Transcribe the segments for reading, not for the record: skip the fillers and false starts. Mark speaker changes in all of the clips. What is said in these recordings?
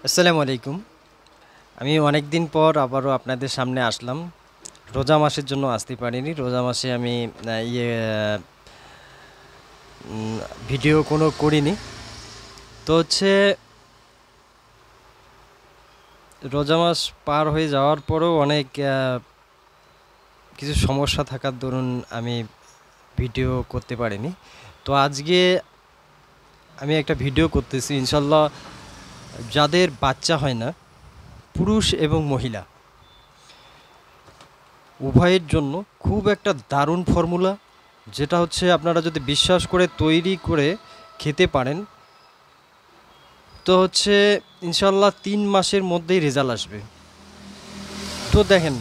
Speaker 1: আসসালামু আলাইকুম। আমি অনেক দিন পর আবারও আপনাদের সামনে আসলাম। রোজা মাসের জন্য আসতে পারিনি। রোজা মাসে আমি উম ভিডিও কোনো করিনি। তো হচ্ছে রোজা মাস পার হয়ে যাওয়ার পরেও অনেক কিছু সমস্যা থাকার দরুন আমি ভিডিও করতে পারিনি। তো আজকে আমি একটা ভিডিও করতেছি ইনশাআল্লাহ, যাদের বাচ্চা হয় না, পুরুষ এবং মহিলা উভয়ের জন্য খুব একটা দারুণ ফর্মুলা, যেটা হচ্ছে আপনারা যদি বিশ্বাস করে তৈরি করে খেতে পারেন তো হচ্ছে ইনশাল্লাহ 3 মাসের মধ্যেই রেজাল্ট আসবে। তো দেখেন,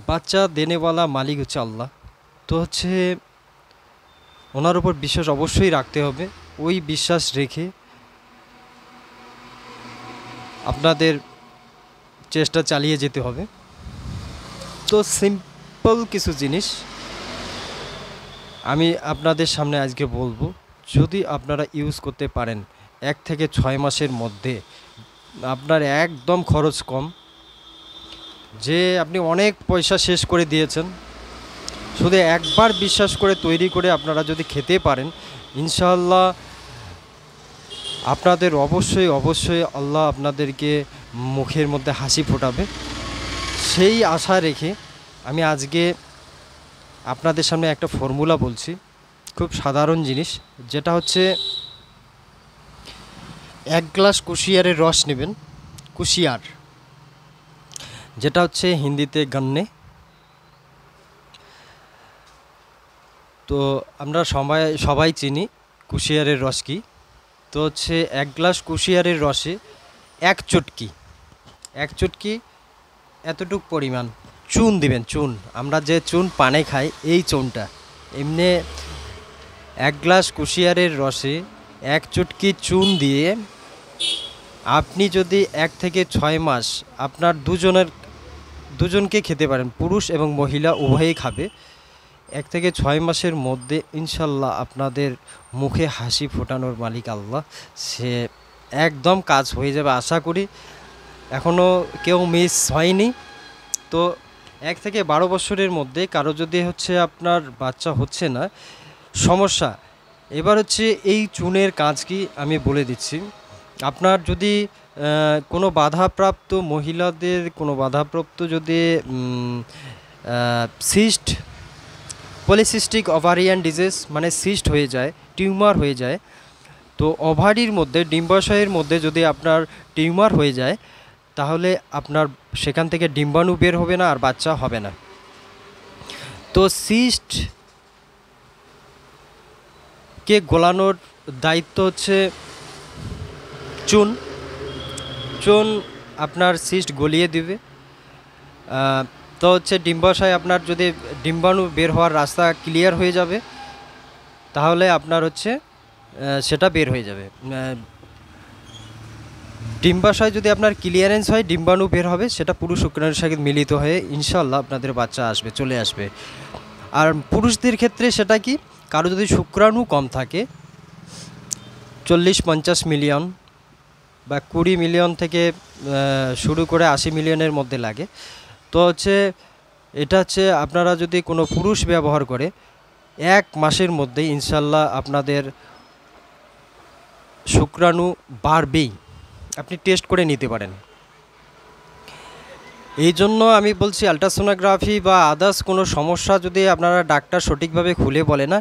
Speaker 1: বাচ্চা দেনেওয়ালা মালিক হচ্ছে আল্লাহ। তো হচ্ছে ওনার উপর বিশ্বাস অবশ্যই রাখতে হবে। ওই বিশ্বাস রেখে আপনাদের চেষ্টা চালিয়ে যেতে হবে। তো সিম্পল কিছু জিনিস আমি আপনাদের সামনে আজকে বলবো, যদি আপনারা ইউজ করতে পারেন 1 থেকে 6 মাসের মধ্যে আপনার একদম খরচ কম, যে আপনি অনেক পয়সা শেষ করে দিয়েছেন, শুধু একবার বিশ্বাস করে তৈরি করে আপনারা যদি খেতে পারেন ইনশাআল্লাহ আপনাদের অবশ্যই আল্লাহ আপনাদেরকে মুখের মধ্যে হাসি ফোটাবে। সেই আশা রেখে আমি আজকে আপনাদের সামনে একটা ফর্মুলা বলছি, খুব সাধারণ জিনিস, যেটা হচ্ছে 1 গ্লাস কুশিয়ারের রস নেবেন। কুশিয়ার, যেটা হচ্ছে হিন্দিতে গন্নে। তো আমরা সবাই চিনি কুশিয়ারের রস কি। তো হচ্ছে 1 গ্লাস কুশিয়ারের রসে 1 চুটকি এতটুক পরিমাণ চুন দিবেন। চুন, আমরা যে চুন পানে খাই, এই চুনটা। এমনি 1 গ্লাস কুশিয়ারের রসে 1 চুটকি চুন দিয়ে আপনি যদি 1 থেকে 6 মাস আপনার দুজনকে খেতে পারেন, পুরুষ এবং মহিলা উভয়েই খাবে, 1 থেকে 6 মাসের মধ্যে ইনশাল্লাহ আপনাদের মুখে হাসি ফোটানোর মালিক আল্লাহ। সে একদম কাজ হয়ে যাবে আশা করি। এখনও কেউ মিস হয়নি। তো 1 থেকে 12 বছরের মধ্যে কারো যদি হচ্ছে আপনার বাচ্চা হচ্ছে না, সমস্যা, এবার হচ্ছে এই চুনের কাজ কি আমি বলে দিচ্ছি। আপনার যদি কোনো বাধাপ্রাপ্ত মহিলাদের কোনো বাধাপ্রাপ্ত যদি সিস্ট, পলিসিস্টিক ওভারিয়ান ডিজিজ মানে সিস্ট হয়ে যায়, টিউমার হয়ে যায়, তো ওভারির মধ্যে, ডিম্বাশয়ের মধ্যে যদি আপনার টিউমার হয়ে যায়, তাহলে আপনার সেখান থেকে ডিম্বাণু বের হবে না আর বাচ্চা হবে না। তো সিস্টকে গোলানোর দায়িত্ব হচ্ছে চুন। চুন আপনার সিস্ট গলিয়ে দিবে। তো হচ্ছে ডিম্বাশয় আপনার যদি ডিম্বাণু বের হওয়ার রাস্তা ক্লিয়ার হয়ে যাবে, তাহলে আপনার হচ্ছে সেটা বের হয়ে যাবে। ডিম্বাশয় যদি আপনার ক্লিয়ারেন্স হয়, ডিম্বাণু বের হবে, সেটা পুরুষ শুক্রাণুর সাথে মিলিত হয়ে ইনশাআল্লাহ আপনাদের বাচ্চা চলে আসবে। আর পুরুষদের ক্ষেত্রে সেটা কি, কারো যদি শুক্রাণু কম থাকে, 40-50 মিলিয়ন বা 20 মিলিয়ন থেকে শুরু করে 80 মিলিয়নের মধ্যে লাগে। তো হচ্ছে এটা হচ্ছে আপনারা যদি কোনো পুরুষ ব্যবহার করে 1 মাসের মধ্যে ইনশাল্লাহ আপনাদের শুক্রাণু বাড়বেই। আপনি টেস্ট করে নিতে পারেন। এই জন্য আমি বলছি, আলট্রাসোনোগ্রাফি বা আদার্স কোনো সমস্যা যদি আপনারা ডাক্তার সঠিকভাবে খুলে বলে না,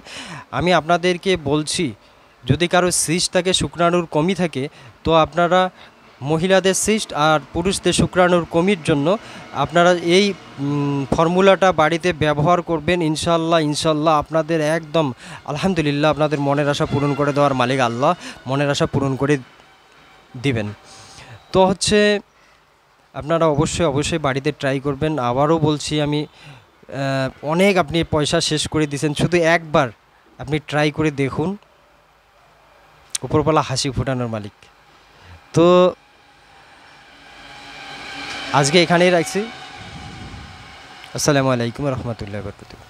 Speaker 1: আমি আপনাদেরকে বলছি, যদি কারো সিস্ট থাকে, শুক্রাণুর কমি থাকে, তো আপনারা মহিলাদের সিস্ট আর পুরুষদের শুক্রাণুর কমির জন্য আপনারা এই ফর্মুলাটা বাড়িতে ব্যবহার করবেন। ইনশাল্লাহ আপনাদের একদম আলহামদুলিল্লাহ আপনাদের মনের আশা পূরণ করে দেওয়ার মালিক আল্লাহ মনের আশা পূরণ করে দিবেন। তো হচ্ছে আপনারা অবশ্যই বাড়িতে ট্রাই করবেন। আবারও বলছি আমি, অনেক আপনি পয়সা শেষ করে দিয়েছেন, শুধু একবার আপনি ট্রাই করে দেখুন, উপরওয়ালা হাসি ফোটানোর মালিক। তো আজকে এখানেই রাখছি। আসসালামু আলাইকুম রহমতুল্লাহ বরকাতুহু।